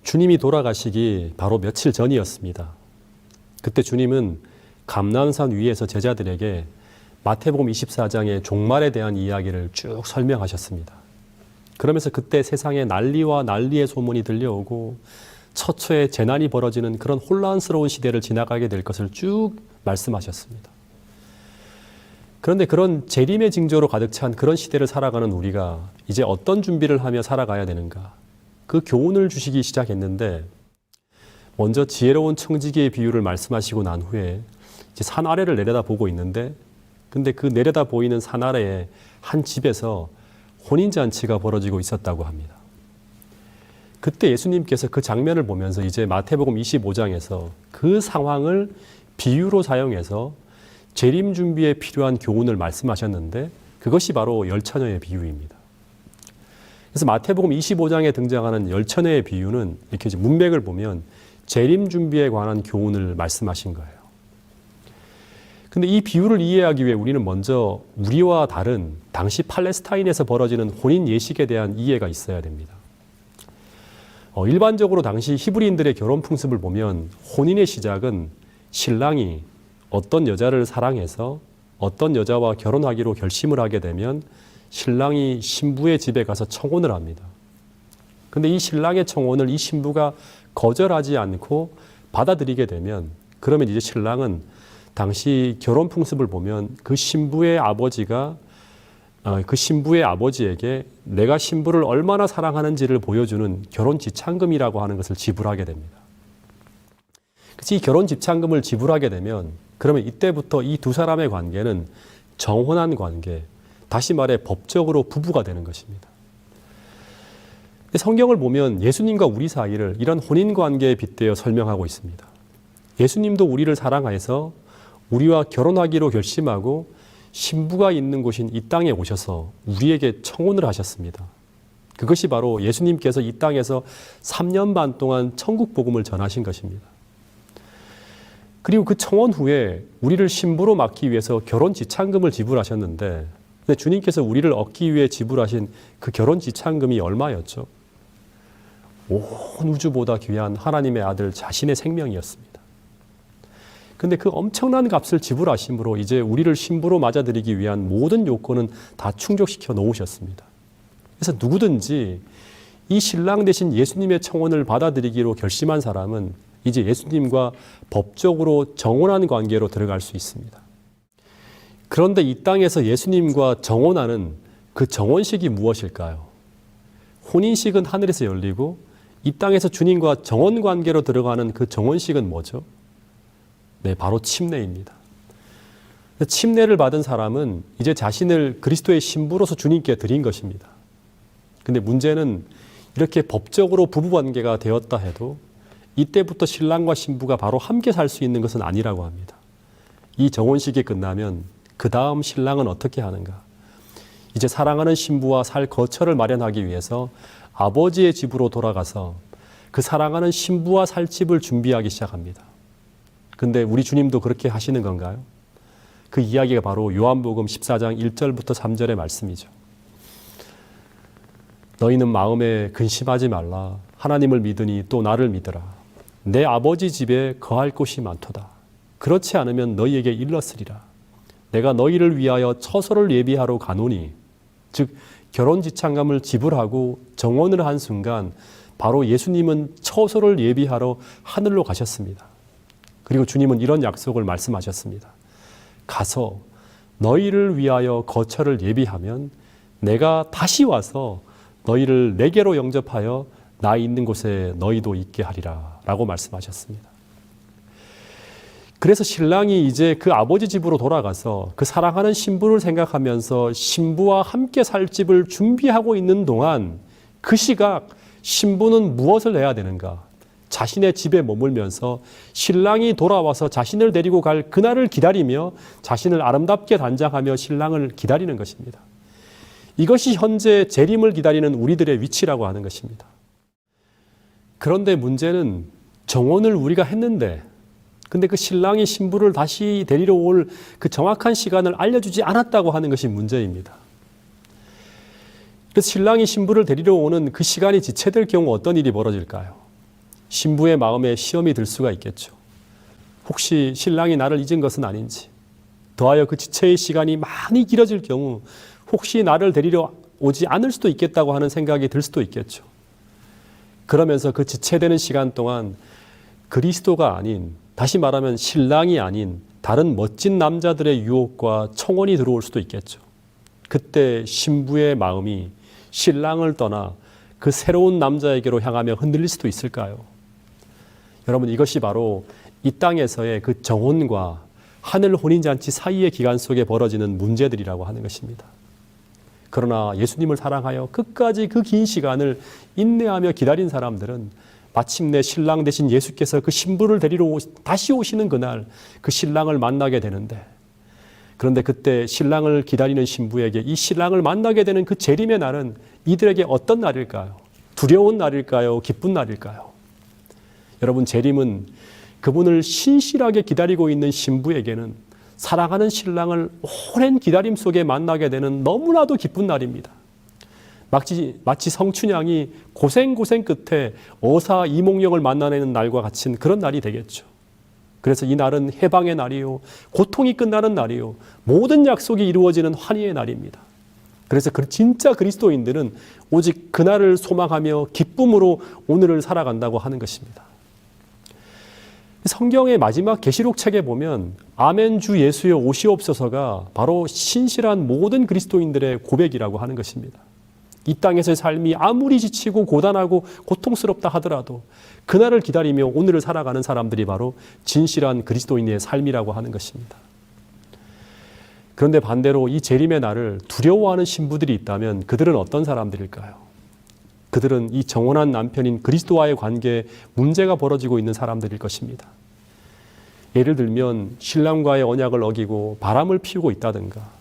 주님이 돌아가시기 바로 며칠 전이었습니다. 그때 주님은 감난산 위에서 제자들에게 마태복음 24장의 종말에 대한 이야기를 쭉 설명하셨습니다. 그러면서 그때 세상에 난리와 난리의 소문이 들려오고 처처에 재난이 벌어지는 그런 혼란스러운 시대를 지나가게 될 것을 쭉 말씀하셨습니다. 그런데 그런 재림의 징조로 가득 찬 그런 시대를 살아가는 우리가 이제 어떤 준비를 하며 살아가야 되는가? 그 교훈을 주시기 시작했는데, 먼저 지혜로운 청지기의 비유를 말씀하시고 난 후에 이제 산 아래를 내려다 보고 있는데, 근데 그 내려다 보이는 산 아래에 한 집에서 혼인잔치가 벌어지고 있었다고 합니다. 그때 예수님께서 그 장면을 보면서 이제 마태복음 25장에서 그 상황을 비유로 사용해서 재림 준비에 필요한 교훈을 말씀하셨는데, 그것이 바로 열처녀의 비유입니다. 그래서 마태복음 25장에 등장하는 열처녀의 비유는 이렇게 문맥을 보면 재림 준비에 관한 교훈을 말씀하신 거예요. 근데 이 비유를 이해하기 위해 우리는 먼저 우리와 다른 당시 팔레스타인에서 벌어지는 혼인 예식에 대한 이해가 있어야 됩니다. 일반적으로 당시 히브리인들의 결혼 풍습을 보면 혼인의 시작은 신랑이 어떤 여자를 사랑해서 어떤 여자와 결혼하기로 결심을 하게 되면 신랑이 신부의 집에 가서 청혼을 합니다. 근데 이 신랑의 청혼을 이 신부가 거절하지 않고 받아들이게 되면, 그러면 이제 신랑은 당시 결혼 풍습을 보면 그 신부의 아버지에게 내가 신부를 얼마나 사랑하는지를 보여주는 결혼 지참금이라고 하는 것을 지불하게 됩니다. 그래서 이 결혼 지참금을 지불하게 되면, 그러면 이때부터 이 두 사람의 관계는 정혼한 관계, 다시 말해 법적으로 부부가 되는 것입니다. 성경을 보면 예수님과 우리 사이를 이런 혼인 관계에 빗대어 설명하고 있습니다. 예수님도 우리를 사랑하여서 우리와 결혼하기로 결심하고 신부가 있는 곳인 이 땅에 오셔서 우리에게 청혼을 하셨습니다. 그것이 바로 예수님께서 이 땅에서 3년 반 동안 천국 복음을 전하신 것입니다. 그리고 그 청혼 후에 우리를 신부로 맡기 위해서 결혼 지참금을 지불하셨는데, 근데 주님께서 우리를 얻기 위해 지불하신 그 결혼 지참금이 얼마였죠? 온 우주보다 귀한 하나님의 아들 자신의 생명이었습니다. 근데 그 엄청난 값을 지불하심으로 이제 우리를 신부로 맞아들이기 위한 모든 요건은 다 충족시켜 놓으셨습니다. 그래서 누구든지 이 신랑 대신 예수님의 청혼을 받아들이기로 결심한 사람은 이제 예수님과 법적으로 정혼한 관계로 들어갈 수 있습니다. 그런데 이 땅에서 예수님과 정혼하는 그 정혼식이 무엇일까요? 혼인식은 하늘에서 열리고 이 땅에서 주님과 정혼 관계로 들어가는 그 정혼식은 뭐죠? 네, 바로 침례입니다. 침례를 받은 사람은 이제 자신을 그리스도의 신부로서 주님께 드린 것입니다. 근데 문제는 이렇게 법적으로 부부관계가 되었다 해도 이때부터 신랑과 신부가 바로 함께 살 수 있는 것은 아니라고 합니다. 이 정혼식이 끝나면 그 다음 신랑은 어떻게 하는가? 이제 사랑하는 신부와 살 거처를 마련하기 위해서 아버지의 집으로 돌아가서 그 사랑하는 신부와 살 집을 준비하기 시작합니다. 근데 우리 주님도 그렇게 하시는 건가요? 그 이야기가 바로 요한복음 14장 1절부터 3절의 말씀이죠. 너희는 마음에 근심하지 말라. 하나님을 믿으니 또 나를 믿으라. 내 아버지 집에 거할 곳이 많도다. 그렇지 않으면 너희에게 일렀으리라. 내가 너희를 위하여 처소를 예비하러 가노니, 즉 결혼 지참금을 지불하고 정혼을 한 순간 바로 예수님은 처소를 예비하러 하늘로 가셨습니다. 그리고 주님은 이런 약속을 말씀하셨습니다. 가서 너희를 위하여 거처를 예비하면 내가 다시 와서 너희를 내게로 영접하여 나 있는 곳에 너희도 있게 하리라 라고 말씀하셨습니다. 그래서 신랑이 이제 그 아버지 집으로 돌아가서 그 사랑하는 신부를 생각하면서 신부와 함께 살 집을 준비하고 있는 동안 그 시각 신부는 무엇을 해야 되는가? 자신의 집에 머물면서 신랑이 돌아와서 자신을 데리고 갈 그날을 기다리며 자신을 아름답게 단장하며 신랑을 기다리는 것입니다. 이것이 현재 재림을 기다리는 우리들의 위치라고 하는 것입니다. 그런데 문제는 정혼을 우리가 했는데, 근데 그 신랑이 신부를 다시 데리러 올 그 정확한 시간을 알려주지 않았다고 하는 것이 문제입니다. 그래서 신랑이 신부를 데리러 오는 그 시간이 지체될 경우 어떤 일이 벌어질까요? 신부의 마음에 시험이 들 수가 있겠죠. 혹시 신랑이 나를 잊은 것은 아닌지, 더하여 그 지체의 시간이 많이 길어질 경우 혹시 나를 데리러 오지 않을 수도 있겠다고 하는 생각이 들 수도 있겠죠. 그러면서 그 지체되는 시간 동안 그리스도가 아닌, 다시 말하면 신랑이 아닌 다른 멋진 남자들의 유혹과 청혼이 들어올 수도 있겠죠. 그때 신부의 마음이 신랑을 떠나 그 새로운 남자에게로 향하며 흔들릴 수도 있을까요? 여러분, 이것이 바로 이 땅에서의 그 정혼과 하늘 혼인잔치 사이의 기간 속에 벌어지는 문제들이라고 하는 것입니다. 그러나 예수님을 사랑하여 끝까지 그 긴 시간을 인내하며 기다린 사람들은 마침내 신랑 되신 예수께서 그 신부를 데리러 다시 오시는 그날 그 신랑을 만나게 되는데, 그런데 그때 신랑을 기다리는 신부에게 이 신랑을 만나게 되는 그 재림의 날은 이들에게 어떤 날일까요? 두려운 날일까요? 기쁜 날일까요? 여러분, 재림은 그분을 신실하게 기다리고 있는 신부에게는 사랑하는 신랑을 오랜 기다림 속에 만나게 되는 너무나도 기쁜 날입니다. 마치 성춘향이 고생 끝에 어사 이몽룡을 만나내는 날과 같은 그런 날이 되겠죠. 그래서 이 날은 해방의 날이요, 고통이 끝나는 날이요, 모든 약속이 이루어지는 환희의 날입니다. 그래서 진짜 그리스도인들은 오직 그날을 소망하며 기쁨으로 오늘을 살아간다고 하는 것입니다. 성경의 마지막 계시록 책에 보면 아멘 주 예수여 오시옵소서가 바로 신실한 모든 그리스도인들의 고백이라고 하는 것입니다. 이 땅에서의 삶이 아무리 지치고 고단하고 고통스럽다 하더라도 그날을 기다리며 오늘을 살아가는 사람들이 바로 진실한 그리스도인의 삶이라고 하는 것입니다. 그런데 반대로 이 재림의 날을 두려워하는 신부들이 있다면 그들은 어떤 사람들일까요? 그들은 이 정혼한 남편인 그리스도와의 관계에 문제가 벌어지고 있는 사람들일 것입니다. 예를 들면 신랑과의 언약을 어기고 바람을 피우고 있다든가,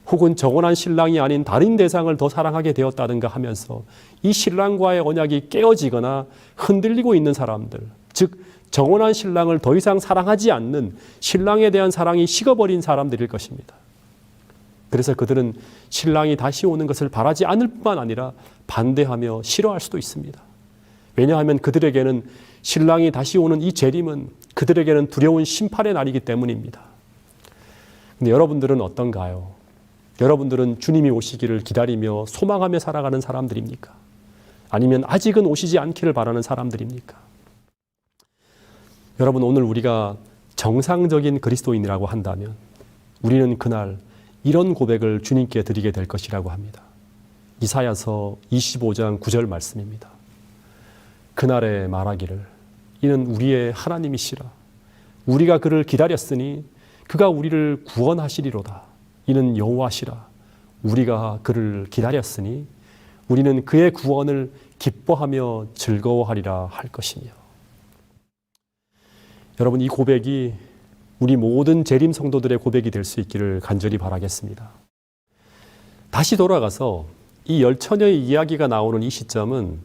혹은 정혼한 신랑이 아닌 다른 대상을 더 사랑하게 되었다든가 하면서 이 신랑과의 언약이 깨어지거나 흔들리고 있는 사람들, 즉 정혼한 신랑을 더 이상 사랑하지 않는, 신랑에 대한 사랑이 식어버린 사람들일 것입니다. 그래서 그들은 신랑이 다시 오는 것을 바라지 않을 뿐만 아니라 반대하며 싫어할 수도 있습니다. 왜냐하면 그들에게는 신랑이 다시 오는 이 재림은 그들에게는 두려운 심판의 날이기 때문입니다. 근데 여러분들은 어떤가요? 여러분들은 주님이 오시기를 기다리며 소망하며 살아가는 사람들입니까? 아니면 아직은 오시지 않기를 바라는 사람들입니까? 여러분, 오늘 우리가 정상적인 그리스도인이라고 한다면 우리는 그날 이런 고백을 주님께 드리게 될 것이라고 합니다. 이사야서 25장 9절 말씀입니다. 그날에 말하기를 이는 우리의 하나님이시라. 우리가 그를 기다렸으니 그가 우리를 구원하시리로다. 이는 여호와시라. 우리가 그를 기다렸으니 우리는 그의 구원을 기뻐하며 즐거워하리라 할 것이며. 여러분, 이 고백이 우리 모든 재림 성도들의 고백이 될 수 있기를 간절히 바라겠습니다. 다시 돌아가서 이 열처녀의 이야기가 나오는 이 시점은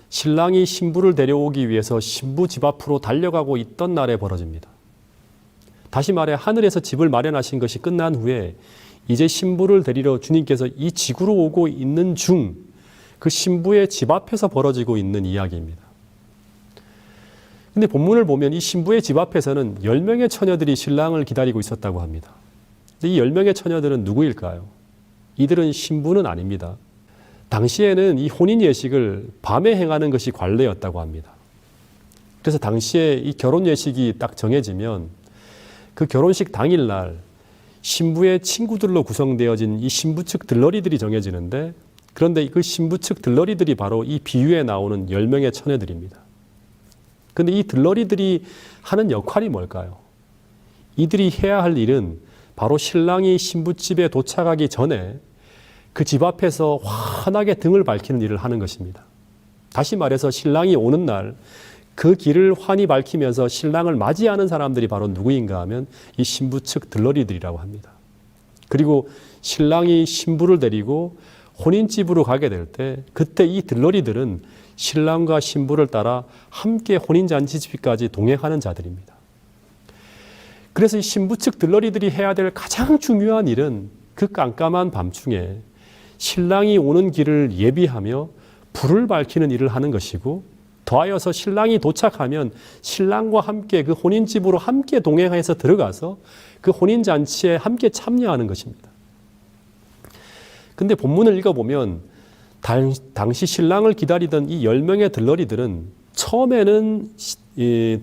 신랑이 신부를 데려오기 위해서 신부 집 앞으로 달려가고 있던 날에 벌어집니다. 다시 말해 하늘에서 집을 마련하신 것이 끝난 후에 이제 신부를 데리러 주님께서 이 지구로 오고 있는 중 그 신부의 집 앞에서 벌어지고 있는 이야기입니다. 근데 본문을 보면 이 신부의 집 앞에서는 10명의 처녀들이 신랑을 기다리고 있었다고 합니다. 근데 이 10명의 처녀들은 누구일까요? 이들은 신부는 아닙니다. 당시에는 이 혼인 예식을 밤에 행하는 것이 관례였다고 합니다. 그래서 당시에 이 결혼 예식이 딱 정해지면 그 결혼식 당일날 신부의 친구들로 구성되어진 이 신부 측 들러리들이 정해지는데, 그런데 그 신부 측 들러리들이 바로 이 비유에 나오는 10명의 처녀들입니다. 그런데 이 들러리들이 하는 역할이 뭘까요? 이들이 해야 할 일은 바로 신랑이 신부집에 도착하기 전에 그 집 앞에서 환하게 등을 밝히는 일을 하는 것입니다. 다시 말해서 신랑이 오는 날 그 길을 환히 밝히면서 신랑을 맞이하는 사람들이 바로 누구인가 하면 이 신부 측 들러리들이라고 합니다. 그리고 신랑이 신부를 데리고 혼인집으로 가게 될 때 그때 이 들러리들은 신랑과 신부를 따라 함께 혼인잔치집까지 동행하는 자들입니다. 그래서 이 신부 측 들러리들이 해야 될 가장 중요한 일은 그 깜깜한 밤중에 신랑이 오는 길을 예비하며 불을 밝히는 일을 하는 것이고, 더하여서 신랑이 도착하면 신랑과 함께 그 혼인집으로 함께 동행해서 들어가서 그 혼인잔치에 함께 참여하는 것입니다. 근데 본문을 읽어보면 당시 신랑을 기다리던 이 10명의 들러리들은 처음에는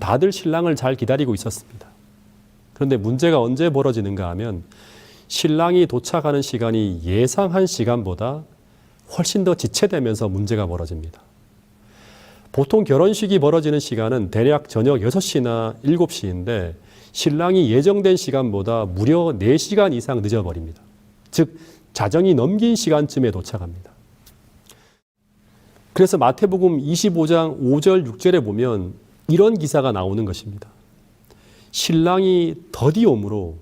다들 신랑을 잘 기다리고 있었습니다. 그런데 문제가 언제 벌어지는가 하면 신랑이 도착하는 시간이 예상한 시간보다 훨씬 더 지체되면서 문제가 벌어집니다. 보통 결혼식이 벌어지는 시간은 대략 저녁 6시나 7시인데 신랑이 예정된 시간보다 무려 4시간 이상 늦어버립니다. 즉 자정이 넘긴 시간쯤에 도착합니다. 그래서 마태복음 25장 5절 6절에 보면 이런 기사가 나오는 것입니다. 신랑이 더디 오므로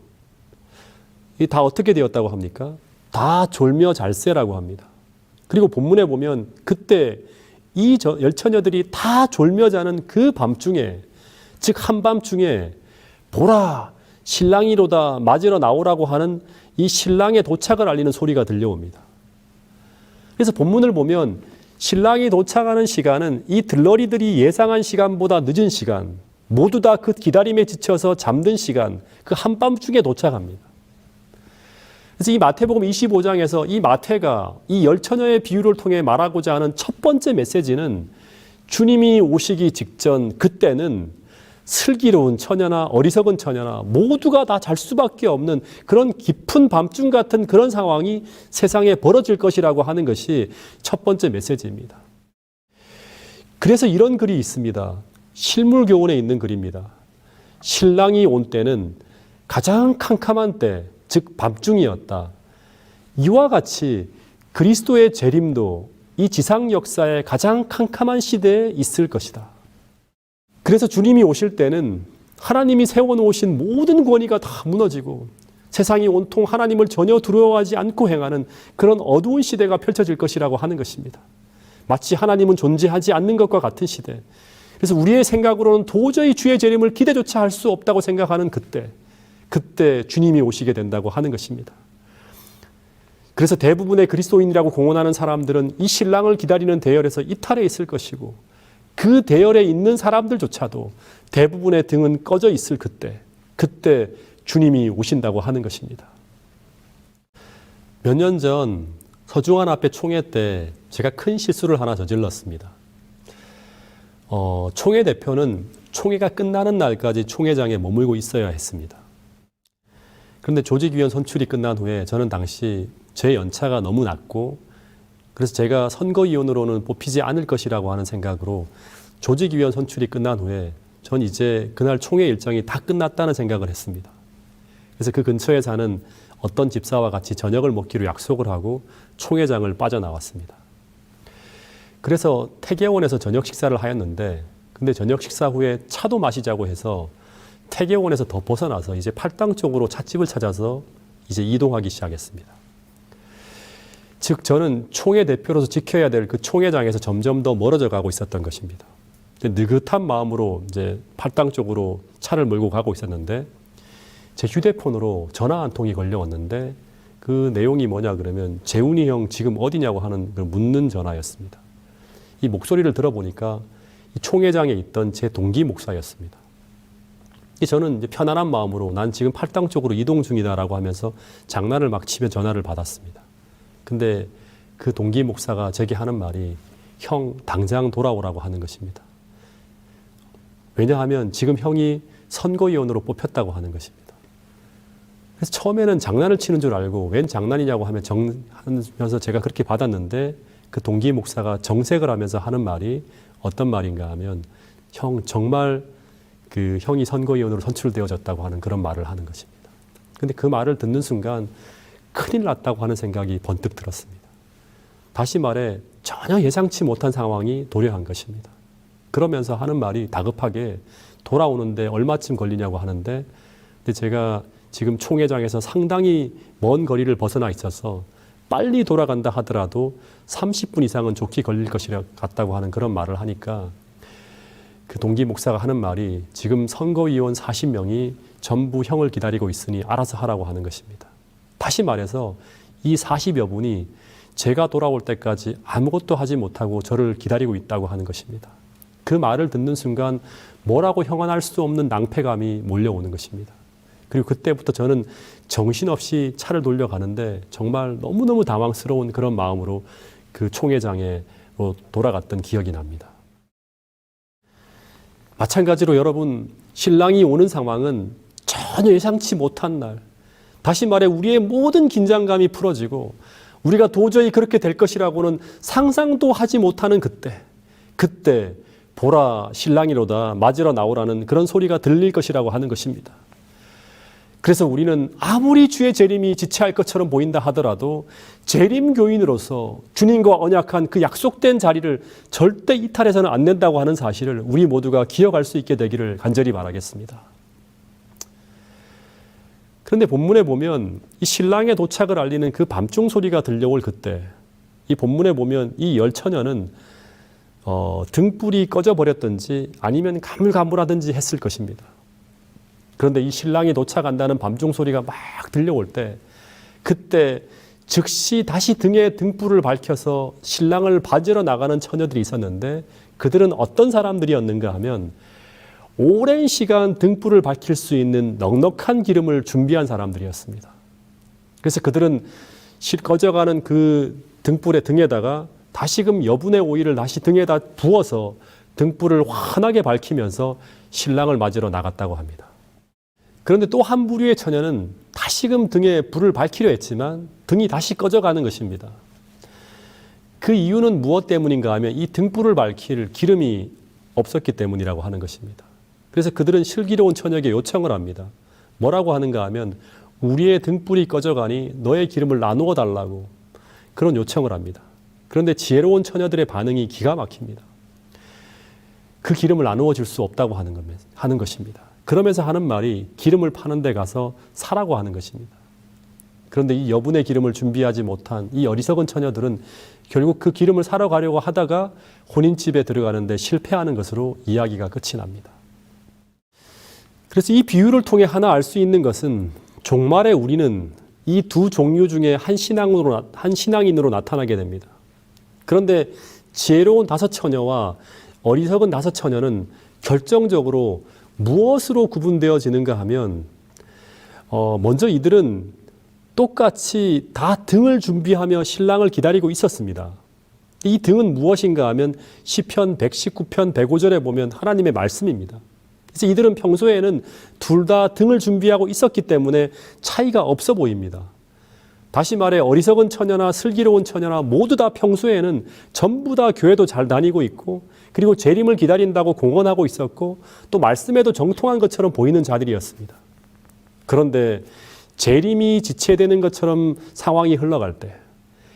다 어떻게 되었다고 합니까? 다 졸며 잘세라고 합니다. 그리고 본문에 보면 그때 이 열처녀들이 다 졸며 자는 그 밤중에, 즉 한밤중에 보라 신랑이로다 맞으러 나오라고 하는 이 신랑의 도착을 알리는 소리가 들려옵니다. 그래서 본문을 보면 신랑이 도착하는 시간은 이 들러리들이 예상한 시간보다 늦은 시간, 모두 다 그 기다림에 지쳐서 잠든 시간, 그 한밤중에 도착합니다. 그래서 이 마태복음 25장에서 이 마태가 이 열처녀의 비유를 통해 말하고자 하는 첫 번째 메시지는 주님이 오시기 직전 그때는 슬기로운 처녀나 어리석은 처녀나 모두가 다 잘 수밖에 없는 그런 깊은 밤중 같은 그런 상황이 세상에 벌어질 것이라고 하는 것이 첫 번째 메시지입니다. 그래서 이런 글이 있습니다. 실물교훈에 있는 글입니다. 신랑이 온 때는 가장 캄캄한 때, 즉 밤중이었다. 이와 같이 그리스도의 재림도 이 지상 역사의 가장 캄캄한 시대에 있을 것이다. 그래서 주님이 오실 때는 하나님이 세워놓으신 모든 권위가 다 무너지고 세상이 온통 하나님을 전혀 두려워하지 않고 행하는 그런 어두운 시대가 펼쳐질 것이라고 하는 것입니다. 마치 하나님은 존재하지 않는 것과 같은 시대. 그래서 우리의 생각으로는 도저히 주의 재림을 기대조차 할 수 없다고 생각하는 그때 주님이 오시게 된다고 하는 것입니다. 그래서 대부분의 그리스도인이라고 공언하는 사람들은 이 신랑을 기다리는 대열에서 이탈해 있을 것이고 그 대열에 있는 사람들조차도 대부분의 등은 꺼져 있을 그때 주님이 오신다고 하는 것입니다. 몇 년 전 서중환 앞에 총회 때 제가 큰 실수를 하나 저질렀습니다. 총회 대표는 총회가 끝나는 날까지 총회장에 머물고 있어야 했습니다. 그런데 조직위원 선출이 끝난 후에 저는 당시 제 연차가 너무 낮고 그래서 제가 선거위원으로는 뽑히지 않을 것이라고 하는 생각으로 조직위원 선출이 끝난 후에 전 이제 그날 총회 일정이 다 끝났다는 생각을 했습니다. 그래서 그 근처에 사는 어떤 집사와 같이 저녁을 먹기로 약속을 하고 총회장을 빠져나왔습니다. 그래서 태계원에서 저녁 식사를 하였는데 근데 저녁 식사 후에 차도 마시자고 해서 태계원에서 더 벗어나서 이제 팔당 쪽으로 찻집을 찾아서 이제 이동하기 시작했습니다. 즉 저는 총회 대표로서 지켜야 될 그 총회장에서 점점 더 멀어져 가고 있었던 것입니다. 느긋한 마음으로 이제 팔당 쪽으로 차를 몰고 가고 있었는데 제 휴대폰으로 전화 한 통이 걸려왔는데 그 내용이 뭐냐 그러면 재훈이 형 지금 어디냐고 하는 묻는 전화였습니다. 이 목소리를 들어보니까 이 총회장에 있던 제 동기 목사였습니다. 저는 이제 편안한 마음으로 난 지금 팔당 쪽으로 이동 중이다라고 하면서 장난을 막 치며 전화를 받았습니다. 근데 그 동기 목사가 제게 하는 말이 형 당장 돌아오라고 하는 것입니다. 왜냐하면 지금 형이 선거위원으로 뽑혔다고 하는 것입니다. 그래서 처음에는 장난을 치는 줄 알고 웬 장난이냐고 하면서 제가 그렇게 받았는데 그 동기 목사가 정색을 하면서 하는 말이 어떤 말인가 하면 형 정말 그 형이 선거위원으로 선출되어졌다고 하는 그런 말을 하는 것입니다. 근데 그 말을 듣는 순간 큰일 났다고 하는 생각이 번뜩 들었습니다. 다시 말해 전혀 예상치 못한 상황이 도래한 것입니다. 그러면서 하는 말이 다급하게 돌아오는데 얼마쯤 걸리냐고 하는데 근데 제가 지금 총회장에서 상당히 먼 거리를 벗어나 있어서 빨리 돌아간다 하더라도 30분 이상은 좋게 걸릴 것이라 같다고 하는 그런 말을 하니까 그 동기 목사가 하는 말이 지금 선거위원 40명이 전부 형을 기다리고 있으니 알아서 하라고 하는 것입니다. 다시 말해서 이 40여 분이 제가 돌아올 때까지 아무것도 하지 못하고 저를 기다리고 있다고 하는 것입니다. 그 말을 듣는 순간 뭐라고 형언할 수 없는 낭패감이 몰려오는 것입니다. 그리고 그때부터 저는 정신없이 차를 돌려가는데 정말 너무너무 당황스러운 그런 마음으로 그 총회장에 돌아갔던 기억이 납니다. 마찬가지로 여러분, 신랑이 오는 상황은 전혀 예상치 못한 날, 다시 말해 우리의 모든 긴장감이 풀어지고 우리가 도저히 그렇게 될 것이라고는 상상도 하지 못하는 그때 보라 신랑이로다 맞으러 나오라는 그런 소리가 들릴 것이라고 하는 것입니다. 그래서 우리는 아무리 주의 재림이 지체할 것처럼 보인다 하더라도 재림교인으로서 주님과 언약한 그 약속된 자리를 절대 이탈해서는 안 된다고 하는 사실을 우리 모두가 기억할 수 있게 되기를 간절히 바라겠습니다. 그런데 본문에 보면 이 신랑의 도착을 알리는 그 밤중 소리가 들려올 그때, 이 본문에 보면 이 열처녀는 등불이 꺼져버렸든지 아니면 가물가물하든지 했을 것입니다. 그런데 이 신랑이 도착한다는 밤중 소리가 막 들려올 때, 그때 즉시 다시 등에 등불을 밝혀서 신랑을 맞으러 나가는 처녀들이 있었는데, 그들은 어떤 사람들이었는가 하면 오랜 시간 등불을 밝힐 수 있는 넉넉한 기름을 준비한 사람들이었습니다. 그래서 그들은 꺼져가는 그 등불의 등에다가 다시금 여분의 오일을 다시 등에다 부어서 등불을 환하게 밝히면서 신랑을 맞으러 나갔다고 합니다. 그런데 또 한 부류의 처녀는 다시금 등에 불을 밝히려 했지만 등이 다시 꺼져가는 것입니다. 그 이유는 무엇 때문인가 하면 이 등불을 밝힐 기름이 없었기 때문이라고 하는 것입니다. 그래서 그들은 슬기로운 처녀에게 요청을 합니다. 뭐라고 하는가 하면 우리의 등불이 꺼져가니 너의 기름을 나누어 달라고 그런 요청을 합니다. 그런데 지혜로운 처녀들의 반응이 기가 막힙니다. 그 기름을 나누어 줄 수 없다고 하는 것입니다. 그러면서 하는 말이 기름을 파는 데 가서 사라고 하는 것입니다. 그런데 이 여분의 기름을 준비하지 못한 이 어리석은 처녀들은 결국 그 기름을 사러 가려고 하다가 혼인집에 들어가는데 실패하는 것으로 이야기가 끝이 납니다. 그래서 이 비유를 통해 하나 알 수 있는 것은 종말에 우리는 이 두 종류 중에 한 신앙인으로 나타나게 됩니다. 그런데 지혜로운 다섯 처녀와 어리석은 다섯 처녀는 결정적으로 무엇으로 구분되어지는가 하면 먼저 이들은 똑같이 다 등을 준비하며 신랑을 기다리고 있었습니다. 이 등은 무엇인가 하면 시편 119편 105절에 보면 하나님의 말씀입니다. 그래서 이들은 평소에는 둘 다 등을 준비하고 있었기 때문에 차이가 없어 보입니다. 다시 말해 어리석은 처녀나 슬기로운 처녀나 모두 다 평소에는 전부 다 교회도 잘 다니고 있고 그리고 재림을 기다린다고 공언하고 있었고 또 말씀에도 정통한 것처럼 보이는 자들이었습니다. 그런데 재림이 지체되는 것처럼 상황이 흘러갈 때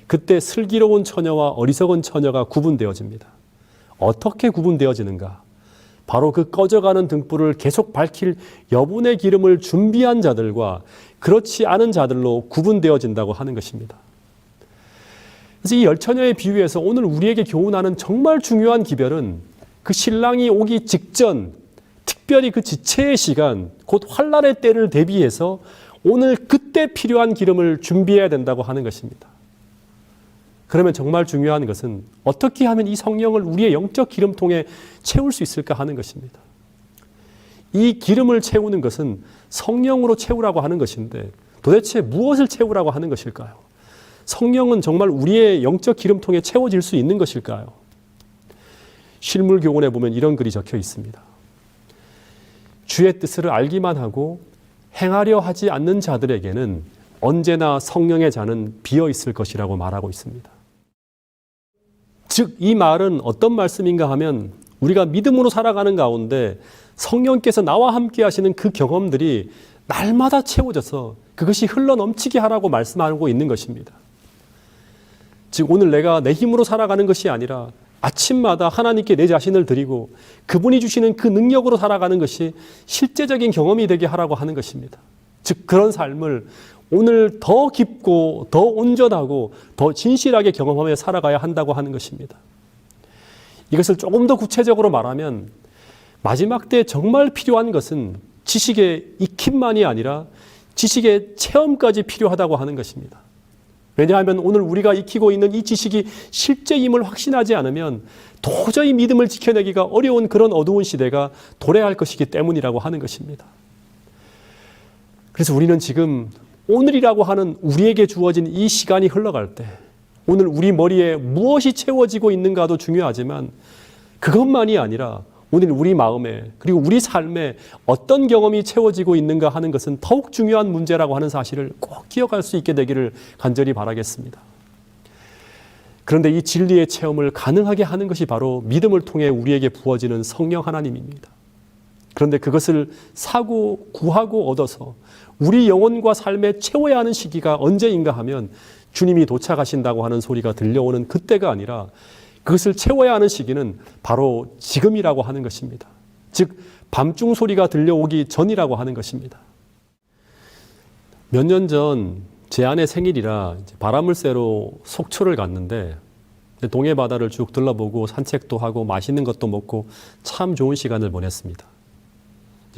그때 슬기로운 처녀와 어리석은 처녀가 구분되어집니다. 어떻게 구분되어지는가? 바로 그 꺼져가는 등불을 계속 밝힐 여분의 기름을 준비한 자들과 그렇지 않은 자들로 구분되어진다고 하는 것입니다. 그래서 이 열처녀의 비유에서 오늘 우리에게 교훈하는 정말 중요한 기별은 그 신랑이 오기 직전, 특별히 그 지체의 시간, 곧 환난의 때를 대비해서 오늘 그때 필요한 기름을 준비해야 된다고 하는 것입니다. 그러면 정말 중요한 것은 어떻게 하면 이 성령을 우리의 영적 기름통에 채울 수 있을까 하는 것입니다. 이 기름을 채우는 것은 성령으로 채우라고 하는 것인데 도대체 무엇을 채우라고 하는 것일까요? 성령은 정말 우리의 영적 기름통에 채워질 수 있는 것일까요? 실물교훈에 보면 이런 글이 적혀 있습니다. 주의 뜻을 알기만 하고 행하려 하지 않는 자들에게는 언제나 성령의 잔은 비어 있을 것이라고 말하고 있습니다. 즉, 이 말은 어떤 말씀인가 하면 우리가 믿음으로 살아가는 가운데 성령께서 나와 함께 하시는 그 경험들이 날마다 채워져서 그것이 흘러넘치게 하라고 말씀하고 있는 것입니다. 즉, 오늘 내가 내 힘으로 살아가는 것이 아니라 아침마다 하나님께 내 자신을 드리고 그분이 주시는 그 능력으로 살아가는 것이 실제적인 경험이 되게 하라고 하는 것입니다. 즉, 그런 삶을 오늘 더 깊고 더 온전하고 더 진실하게 경험하며 살아가야 한다고 하는 것입니다. 이것을 조금 더 구체적으로 말하면 마지막 때 정말 필요한 것은 지식의 익힘만이 아니라 지식의 체험까지 필요하다고 하는 것입니다. 왜냐하면 오늘 우리가 익히고 있는 이 지식이 실제임을 확신하지 않으면 도저히 믿음을 지켜내기가 어려운 그런 어두운 시대가 도래할 것이기 때문이라고 하는 것입니다. 그래서 우리는 지금 오늘이라고 하는 우리에게 주어진 이 시간이 흘러갈 때 오늘 우리 머리에 무엇이 채워지고 있는가도 중요하지만 그것만이 아니라 오늘 우리 마음에 그리고 우리 삶에 어떤 경험이 채워지고 있는가 하는 것은 더욱 중요한 문제라고 하는 사실을 꼭 기억할 수 있게 되기를 간절히 바라겠습니다. 그런데 이 진리의 체험을 가능하게 하는 것이 바로 믿음을 통해 우리에게 부어지는 성령 하나님입니다. 그런데 그것을 사고 구하고 얻어서 우리 영혼과 삶에 채워야 하는 시기가 언제인가 하면 주님이 도착하신다고 하는 소리가 들려오는 그때가 아니라 그것을 채워야 하는 시기는 바로 지금이라고 하는 것입니다. 즉 밤중 소리가 들려오기 전이라고 하는 것입니다. 몇 년 전 제 아내 생일이라 바람을 쐬러 속초를 갔는데 동해 바다를 쭉 둘러보고 산책도 하고 맛있는 것도 먹고 참 좋은 시간을 보냈습니다.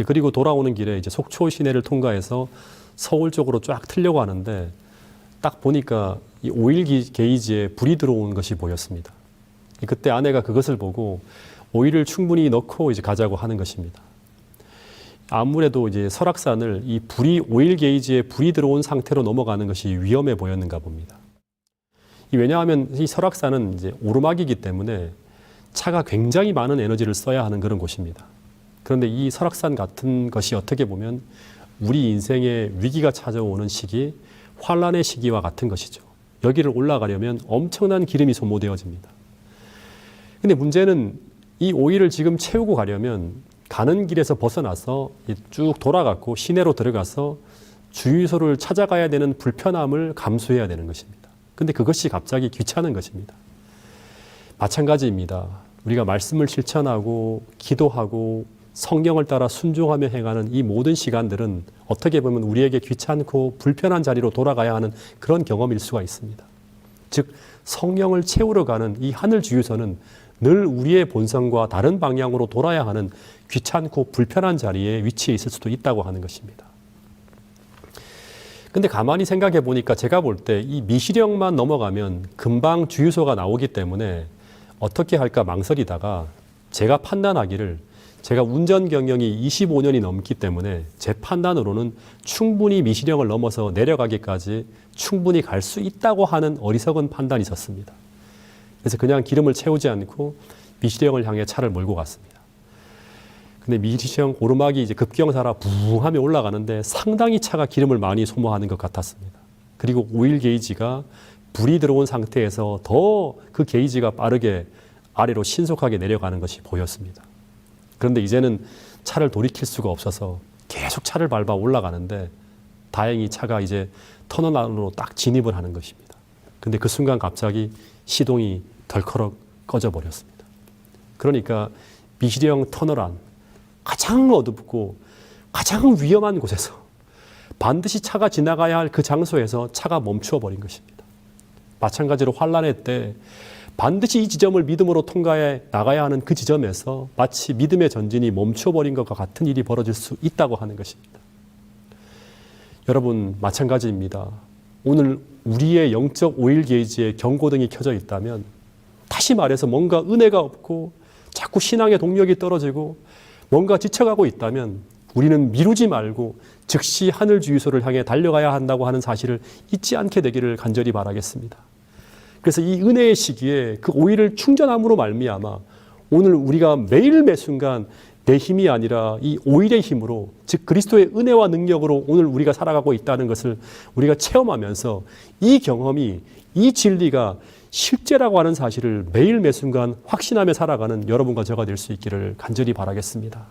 그리고 돌아오는 길에 이제 속초 시내를 통과해서 서울 쪽으로 쫙 틀려고 하는데 딱 보니까 이 오일 게이지에 불이 들어온 것이 보였습니다. 그때 아내가 그것을 보고 오일을 충분히 넣고 이제 가자고 하는 것입니다. 아무래도 이제 설악산을 이 오일 게이지에 불이 들어온 상태로 넘어가는 것이 위험해 보였는가 봅니다. 왜냐하면 이 설악산은 이제 오르막이기 때문에 차가 굉장히 많은 에너지를 써야 하는 그런 곳입니다. 그런데 이 설악산 같은 것이 어떻게 보면 우리 인생의 위기가 찾아오는 시기, 환란의 시기와 같은 것이죠. 여기를 올라가려면 엄청난 기름이 소모되어집니다. 근데 문제는 이 오일을 지금 채우고 가려면 가는 길에서 벗어나서 쭉 돌아가고 시내로 들어가서 주유소를 찾아가야 되는 불편함을 감수해야 되는 것입니다. 근데 그것이 갑자기 귀찮은 것입니다. 마찬가지입니다. 우리가 말씀을 실천하고 기도하고 성령을 따라 순종하며 행하는 이 모든 시간들은 어떻게 보면 우리에게 귀찮고 불편한 자리로 돌아가야 하는 그런 경험일 수가 있습니다. 즉 성령을 채우러 가는 이 하늘 주유소는 늘 우리의 본성과 다른 방향으로 돌아야 하는 귀찮고 불편한 자리에 위치해 있을 수도 있다고 하는 것입니다. 근데 가만히 생각해 보니까 제가 볼 때 이 미시령만 넘어가면 금방 주유소가 나오기 때문에 어떻게 할까 망설이다가 제가 판단하기를 제가 운전 경력이 25년이 넘기 때문에 제 판단으로는 충분히 미시령을 넘어서 내려가기까지 충분히 갈 수 있다고 하는 어리석은 판단이 있었습니다. 그래서 그냥 기름을 채우지 않고 미시령을 향해 차를 몰고 갔습니다. 근데 미시령 오르막이 이제 급경사라 부하며 올라가는데 상당히 차가 기름을 많이 소모하는 것 같았습니다. 그리고 오일 게이지가 불이 들어온 상태에서 더 그 게이지가 빠르게 아래로 신속하게 내려가는 것이 보였습니다. 그런데 이제는 차를 돌이킬 수가 없어서 계속 차를 밟아 올라가는데 다행히 차가 이제 터널 안으로 딱 진입을 하는 것입니다. 근데 그 순간 갑자기 시동이 덜커럭 꺼져버렸습니다. 그러니까 미시령 터널 안 가장 어둡고 가장 위험한 곳에서 반드시 차가 지나가야 할 그 장소에서 차가 멈추어 버린 것입니다. 마찬가지로 환란의 때 반드시 이 지점을 믿음으로 통과해 나가야 하는 그 지점에서 마치 믿음의 전진이 멈춰버린 것과 같은 일이 벌어질 수 있다고 하는 것입니다. 여러분 마찬가지입니다. 오늘 우리의 영적 오일 게이지에 경고등이 켜져 있다면 다시 말해서 뭔가 은혜가 없고 자꾸 신앙의 동력이 떨어지고 뭔가 지쳐가고 있다면 우리는 미루지 말고 즉시 하늘 주유소를 향해 달려가야 한다고 하는 사실을 잊지 않게 되기를 간절히 바라겠습니다. 그래서 이 은혜의 시기에 그 오일을 충전함으로 말미암아 오늘 우리가 매일 매순간 내 힘이 아니라 이 오일의 힘으로 즉 그리스도의 은혜와 능력으로 오늘 우리가 살아가고 있다는 것을 우리가 체험하면서 이 경험이 이 진리가 실제라고 하는 사실을 매일 매순간 확신하며 살아가는 여러분과 저가 될 수 있기를 간절히 바라겠습니다.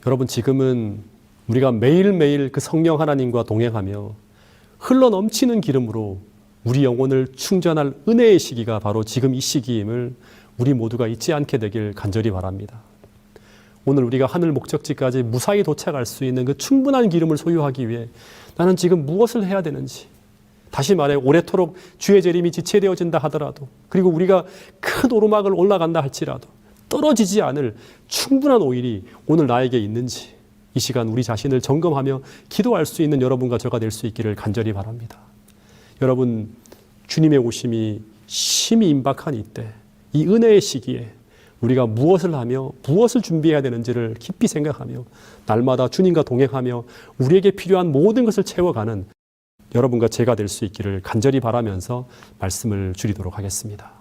여러분 지금은 우리가 매일매일 그 성령 하나님과 동행하며 흘러넘치는 기름으로 우리 영혼을 충전할 은혜의 시기가 바로 지금 이 시기임을 우리 모두가 잊지 않게 되길 간절히 바랍니다. 오늘 우리가 하늘 목적지까지 무사히 도착할 수 있는 그 충분한 기름을 소유하기 위해 나는 지금 무엇을 해야 되는지, 다시 말해 오래도록 주의 재림이 지체되어진다 하더라도, 그리고 우리가 큰 오르막을 올라간다 할지라도 떨어지지 않을 충분한 오일이 오늘 나에게 있는지 이 시간 우리 자신을 점검하며 기도할 수 있는 여러분과 저가 될 수 있기를 간절히 바랍니다. 여러분 주님의 오심이 심히 임박한 이때, 이 은혜의 시기에 우리가 무엇을 하며 무엇을 준비해야 되는지를 깊이 생각하며 날마다 주님과 동행하며 우리에게 필요한 모든 것을 채워가는 여러분과 제가 될 수 있기를 간절히 바라면서 말씀을 줄이도록 하겠습니다.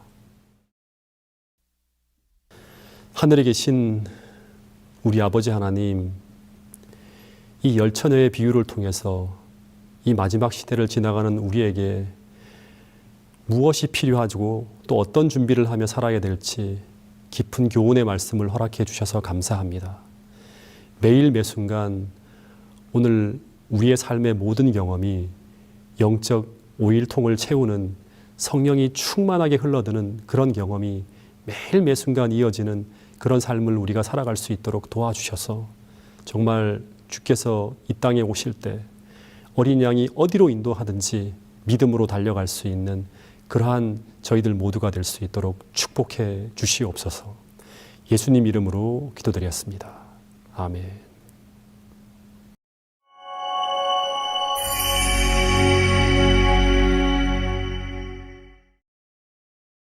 하늘에 계신 우리 아버지 하나님, 이 열처녀의 비유를 통해서 이 마지막 시대를 지나가는 우리에게 무엇이 필요하고 또 어떤 준비를 하며 살아야 될지 깊은 교훈의 말씀을 허락해 주셔서 감사합니다. 매일 매순간 오늘 우리의 삶의 모든 경험이 영적 오일통을 채우는 성령이 충만하게 흘러드는 그런 경험이 매일 매순간 이어지는 그런 삶을 우리가 살아갈 수 있도록 도와주셔서 정말 주께서 이 땅에 오실 때 어린 양이 어디로 인도하든지 믿음으로 달려갈 수 있는 그러한 저희들 모두가 될 수 있도록 축복해 주시옵소서. 예수님 이름으로 기도드렸습니다. 아멘.